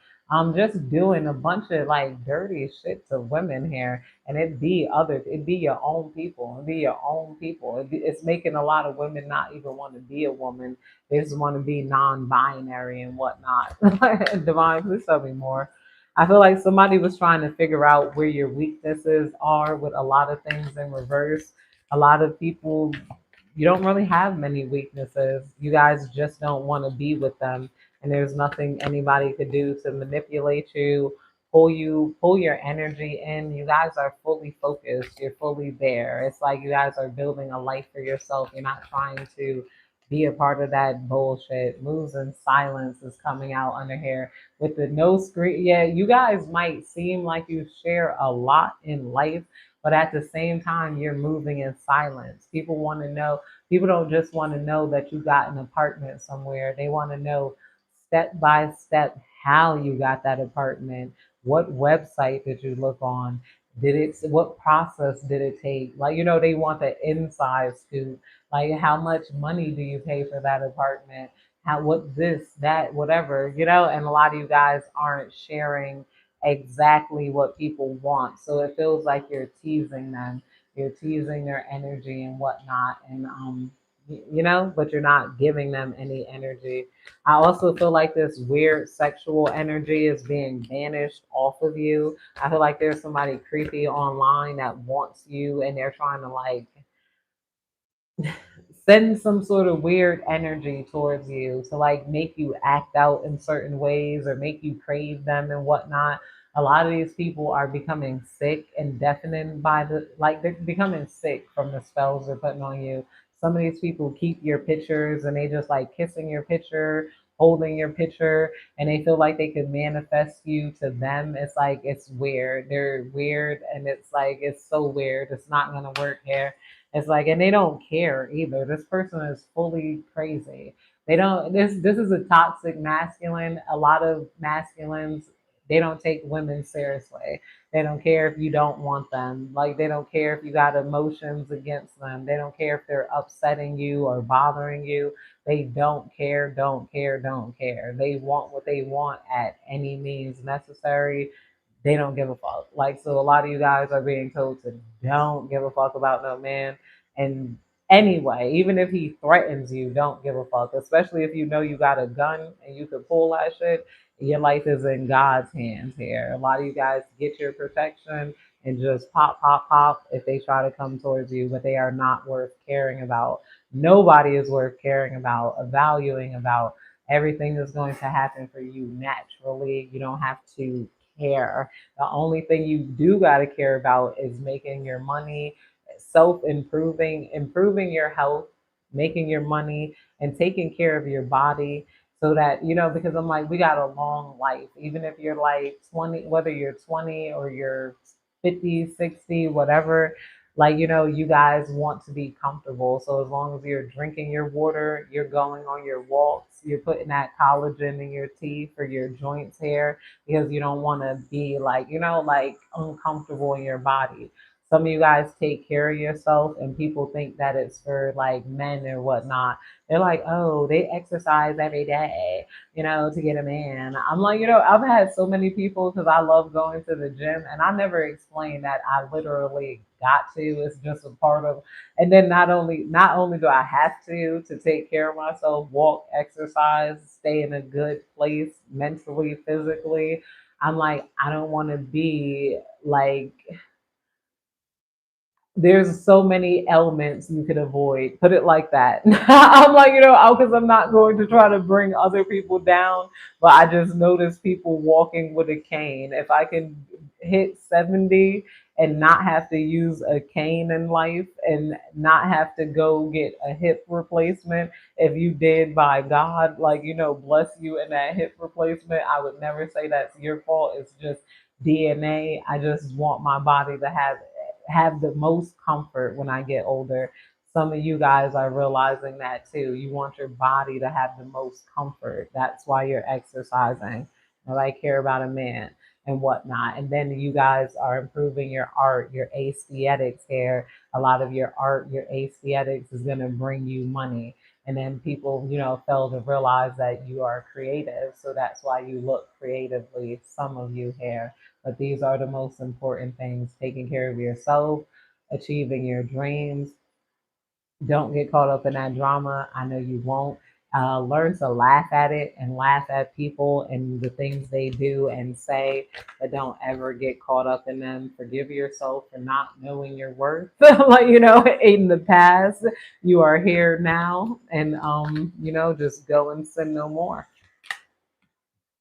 Speaker 1: Just doing a bunch of like dirty shit to women here, and it be your own people, it be your own people. It's making a lot of women not even want to be a woman. They just want to be non-binary and whatnot. Divine, please tell me more. I feel like somebody was trying to figure out where your weaknesses are with a lot of things in reverse. A lot of people, you don't really have many weaknesses. You guys just don't want to be with them. And there's nothing anybody could do to manipulate you, pull your energy in. You guys are fully focused. You're fully there. It's like you guys are building a life for yourself. You're not trying to be a part of that bullshit. Moves in silence is coming out under here with the no screen. Yeah, you guys might seem like you share a lot in life, but at the same time, you're moving in silence. People want to know, people don't just want to know that you got an apartment somewhere. They want to know step by step how you got that apartment. What website did you look on? What process did it take? Like, you know, they want the inside scoop. Like, how much money do you pay for that apartment? How, what this, that, whatever, you know, and a lot of you guys aren't sharing exactly what people want. So it feels like you're teasing them, you're teasing their energy and whatnot. And, you know, but you're not giving them any energy. I also feel like this weird sexual energy is being banished off of you. I feel like there's somebody creepy online that wants you and they're trying to like send some sort of weird energy towards you to like make you act out in certain ways or make you crave them and whatnot. A lot of these people are becoming sick and deafened by the like they're becoming sick from the spells they're putting on you. Some of these people keep your pictures and they just like kissing your picture, holding your picture, and they feel like they could manifest you to them. It's like it's weird. They're weird and it's like it's so weird. It's not gonna work here. It's like, and they don't care either. This person is fully crazy. They don't. This is a toxic masculine. A lot of masculines, they don't take women seriously. They don't care if you don't want them. Like they don't care if you got emotions against them. They don't care if they're upsetting you or bothering you. They don't care, don't care, don't care. They want what they want at any means necessary. They don't give a fuck. Like, so a lot of you guys are being told to don't give a fuck about no man. And anyway, even if he threatens you, don't give a fuck. Especially if you know you got a gun and you can pull that shit. Your life is in God's hands here. A lot of you guys get your protection and just pop, pop, pop if they try to come towards you, but they are not worth caring about. Nobody is worth caring about, valuing about. Everything is going to happen for you naturally. You don't have to care. The only thing you do got to care about is making your money, self improving, improving your health, making your money, and taking care of your body so that, because I'm like, we got a long life. Even if you're like 20, whether you're 20 or you're 50, 60, whatever, like, you guys want to be comfortable. So as long as you're drinking your water, you're going on your walks, you're putting that collagen in your tea for your joints here because you don't want to be like, like uncomfortable in your body. Some of you guys take care of yourself and people think that it's for like men or whatnot. They're like, oh, they exercise every day, to get a man. I'm like, I've had so many people because I love going to the gym and I never explained that I literally got to. It's just a part of, and then not only do I have to take care of myself, walk, exercise, stay in a good place mentally, physically. I'm like, I don't want to be like, there's so many elements you could avoid. Put it like that. I'm like, because I'm not going to try to bring other people down, but I just notice people walking with a cane. If I can hit 70 and not have to use a cane in life and not have to go get a hip replacement, if you did by God, like, bless you in that hip replacement, I would never say that's your fault. It's just DNA. I just want my body to have the most comfort when I get older. Some of you guys are realizing that too. You want your body to have the most comfort. That's why you're exercising. Nobody care about a man and whatnot. And then you guys are improving your art, your aesthetics here. A lot of your art, your aesthetics is going to bring you money. And then people, fail to realize that you are creative. So that's why you look creatively, some of you here. But these are the most important things: taking care of yourself, achieving your dreams. Don't get caught up in that drama. I know you won't. Learn to laugh at it and laugh at people and the things they do and say, but don't ever get caught up in them. Forgive yourself for not knowing your worth. Like, in the past, you are here now, and just go and sin no more.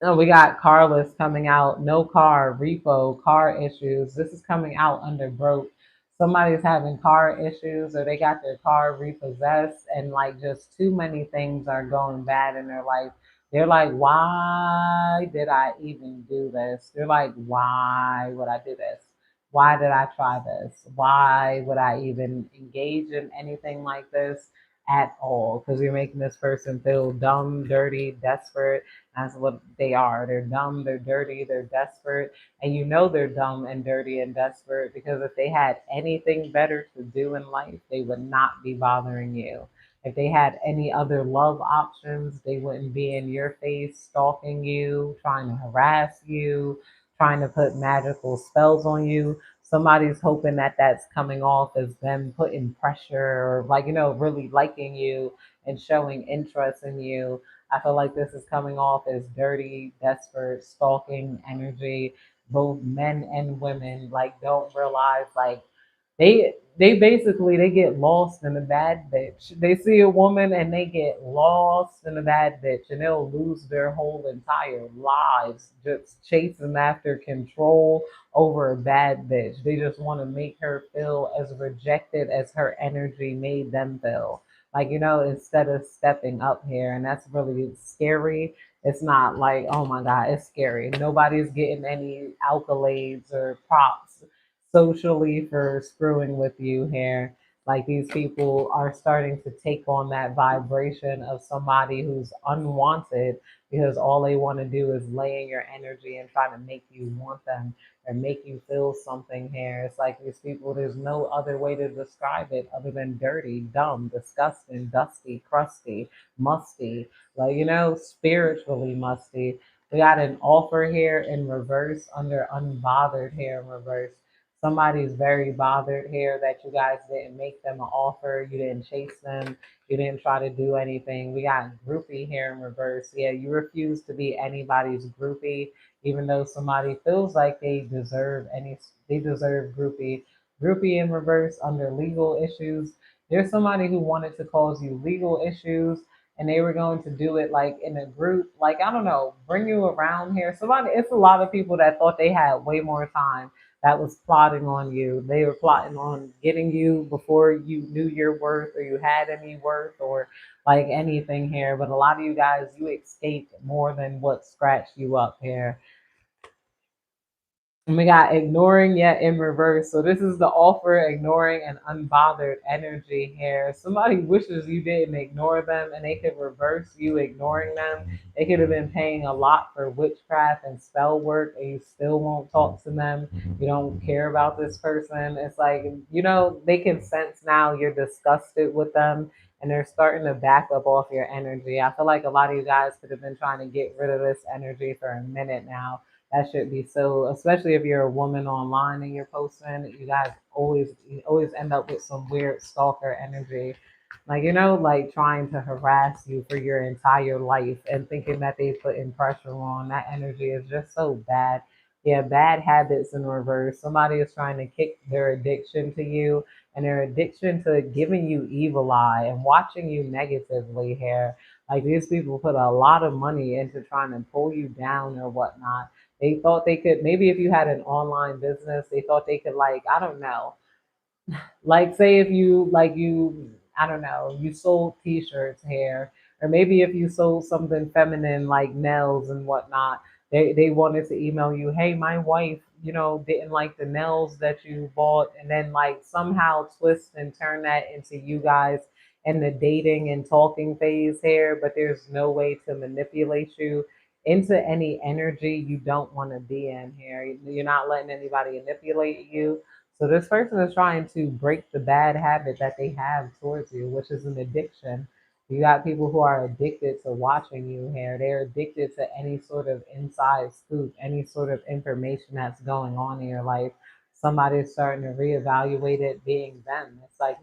Speaker 1: No, we got car list coming out. No car, repo, car issues. This is coming out under broke. Somebody's having car issues or they got their car repossessed and like just too many things are going bad in their life. They're like, why did I even do this? They're like, why would I do this? Why did I try this? Why would I even engage in anything like this at all? Because you're making this person feel dumb, dirty, desperate. That's what they are. They're dumb, they're dirty, they're desperate. And they're dumb and dirty and desperate because if they had anything better to do in life, they would not be bothering you. If they had any other love options, they wouldn't be in your face stalking you, trying to harass you, trying to put magical spells on you. Somebody's hoping that that's coming off as them putting pressure or like, really liking you and showing interest in you. I feel like this is coming off as dirty, desperate, stalking energy. Both men and women like don't realize like they basically they get lost in a bad bitch. They see a woman and they get lost in a bad bitch and they'll lose their whole entire lives just chasing after control over a bad bitch. They just want to make her feel as rejected as her energy made them feel. Like, instead of stepping up here, and that's really scary. It's not like, oh my God, it's scary. Nobody's getting any accolades or props socially for screwing with you here. Like these people are starting to take on that vibration of somebody who's unwanted because all they want to do is lay in your energy and try to make you want them or make you feel something here. It's like these people, there's no other way to describe it other than dirty, dumb, disgusting, dusty, crusty, musty, like, spiritually musty. We got an offer here in reverse under unbothered here in reverse. Somebody's very bothered here that you guys didn't make them an offer, you didn't chase them, you didn't try to do anything. We got groupie here in reverse. Yeah, you refuse to be anybody's groupie, even though somebody feels like they deserve groupie. Groupie in reverse under legal issues. There's somebody who wanted to cause you legal issues and they were going to do it like in a group, like I don't know, bring you around here. Somebody, it's a lot of people that thought they had way more time that was plotting on you. They were plotting on getting you before you knew your worth or you had any worth or like anything here. But a lot of you guys, you escaped more than what scratched you up here. And we got ignoring yet in reverse. So this is the offer, ignoring and unbothered energy here. Somebody wishes you didn't ignore them and they could reverse you ignoring them. They could have been paying a lot for witchcraft and spell work and you still won't talk to them. You don't care about this person. It's like, they can sense now you're disgusted with them and they're starting to back up off your energy. I feel like a lot of you guys could have been trying to get rid of this energy for a minute now. That should be so, especially if you're a woman online and you're posting, you always end up with some weird stalker energy. Like, like trying to harass you for your entire life and thinking that they putting pressure on. That energy is just so bad. Yeah, bad habits in reverse. Somebody is trying to kick their addiction to you and their addiction to giving you evil eye and watching you negatively here. Like these people put a lot of money into trying to pull you down or whatnot. They thought they could, maybe if you had an online business, they thought they could, like, I don't know, like say if you like you I don't know, you sold t-shirts here, or maybe if you sold something feminine like nails and whatnot, they wanted to email you, hey, my wife, didn't like the nails that you bought, and then like somehow twist and turn that into you guys in the dating and talking phase here, but there's no way to manipulate you into any energy you don't want to be in here. You're not letting anybody manipulate you, so this person is trying to break the bad habit that they have towards you, which is an addiction. You got people who are addicted to watching you here. They're addicted to any sort of inside scoop, any sort of information that's going on in your life. Somebody's starting to reevaluate it being them. It's like,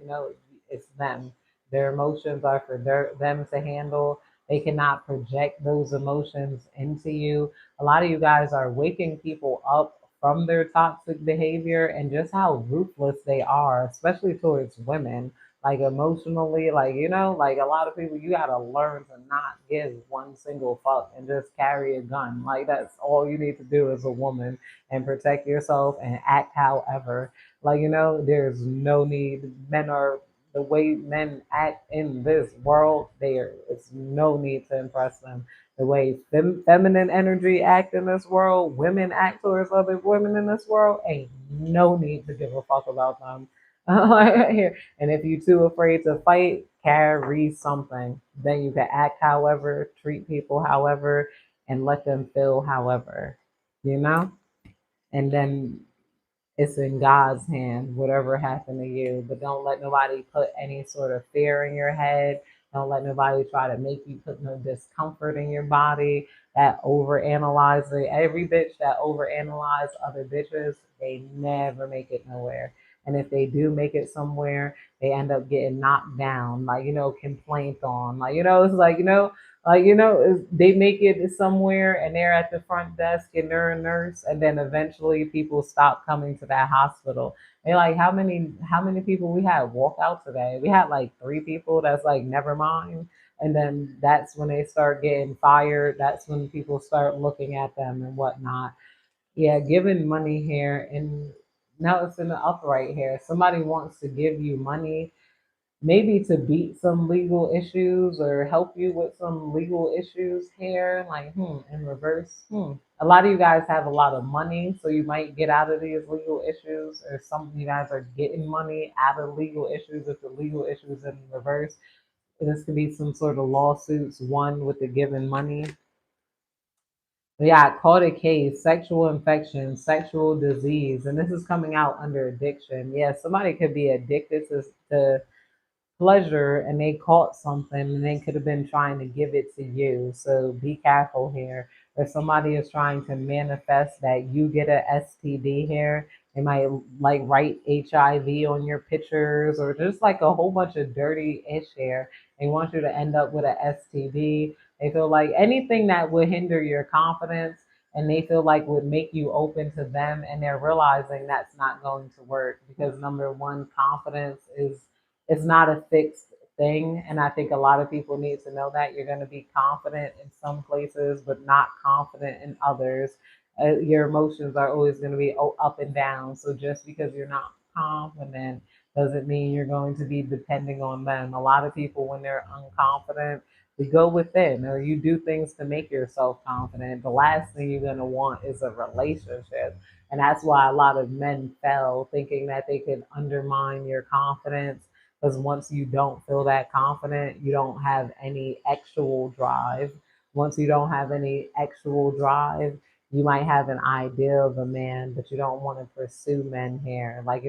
Speaker 1: it's them. Their emotions are for them to handle. They cannot project those emotions into you. A lot of you guys are waking people up from their toxic behavior and just how ruthless they are, especially towards women, like emotionally, like a lot of people, you got to learn to not give one single fuck and just carry a gun. Like that's all you need to do as a woman and protect yourself and act however. Like, there's no need. Men are the way men act in this world, there is no need to impress them. The way feminine energy act in this world, women act towards other women in this world, ain't no need to give a fuck about them. Here. And if you're too afraid to fight, carry something. Then you can act however, treat people however, and let them feel however, you know? And then it's in God's hand, whatever happened to you. But don't let nobody put any sort of fear in your head. Don't let nobody try to make you put no discomfort in your body. That overanalyze it. Every bitch that overanalyze other bitches, they never make it nowhere. And if they do make it somewhere, they end up getting knocked down, like, complaint on. Like, it's like, they make it somewhere and they're at the front desk and they're a nurse, and then eventually people stop coming to that hospital. They're like, how many people we had walk out today? We had like 3 people. That's like, never mind. And then that's when they start getting fired. That's when people start looking at them and whatnot. Yeah, giving money here, and now it's in the upright here. Somebody wants to give you money, maybe to beat some legal issues or help you with some legal issues here. Like, in reverse. A lot of you guys have a lot of money, so you might get out of these legal issues, or some of you guys are getting money out of legal issues if the legal issues in reverse. This could be some sort of lawsuits won with the given money. Yeah, caught a case, sexual infection, sexual disease, and this is coming out under addiction. Yeah, somebody could be addicted to pleasure and they caught something and they could have been trying to give it to you. So be careful here. If somebody is trying to manifest that you get a STD here, they might like write HIV on your pictures or just like a whole bunch of dirty ish here. They want you to end up with a STD. They feel like anything that would hinder your confidence and they feel like would make you open to them, and they're realizing that's not going to work because number one, confidence is it's not a fixed thing. And I think a lot of people need to know that you're going to be confident in some places, but not confident in others. Your emotions are always going to be up and down. So just because you're not confident doesn't mean you're going to be depending on them. A lot of people, when they're unconfident, you go within or you do things to make yourself confident. The last thing you're going to want is a relationship. And that's why a lot of men fell thinking that they could undermine your confidence, because once you don't feel that confident, you don't have any actual drive. Once you don't have any actual drive, you might have an idea of a man, but you don't want to pursue men here. Like,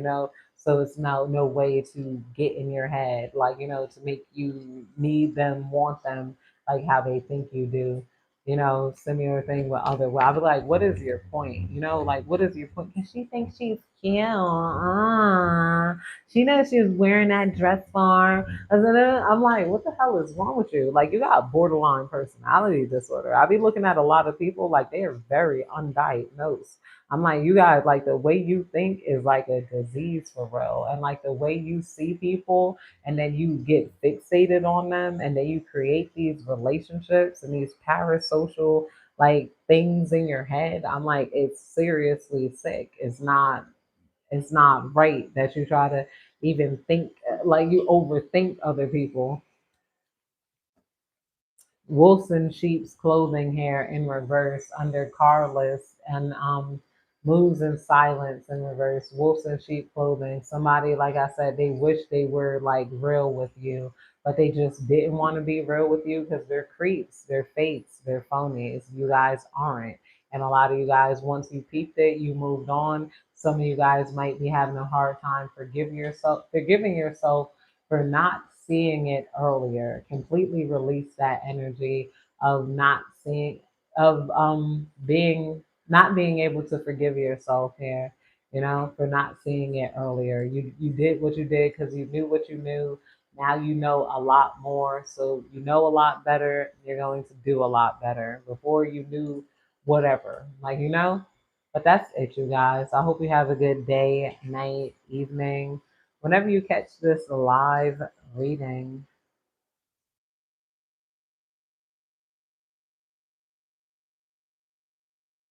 Speaker 1: so it's no way to get in your head, like, to make you need them, want them, like how they think you do. Similar thing with other. Well, I'll be like, what is your point? Like, what is your point? Because she thinks she's cute. She knows she was wearing that dress for. I'm like, what the hell is wrong with you? Like, you got a borderline personality disorder. I be looking at a lot of people like they are very undiagnosed. I'm like, you guys, like the way you think is like a disease for real. And like the way you see people and then you get fixated on them and then you create these relationships and these parasocial like things in your head. I'm like, it's seriously sick. It's not right that you try to even think, like you overthink other people. Wolves in sheep's clothing hair in reverse under Carlos, and moves in silence in reverse. Wolves in sheep clothing. Somebody, like I said, they wish they were like real with you, but they just didn't want to be real with you because they're creeps, they're fakes, they're phonies. You guys aren't. And a lot of you guys, once you peeped it, you moved on. Some of you guys might be having a hard time forgiving yourself for not seeing it earlier. Completely release that energy of not seeing, of being not being able to forgive yourself here, for not seeing it earlier. You did what you did because you knew what you knew. Now you know a lot more, so you know a lot better. You're going to do a lot better. Before you knew whatever, like But that's it, you guys. I hope you have a good day, night, evening, whenever you catch this live reading.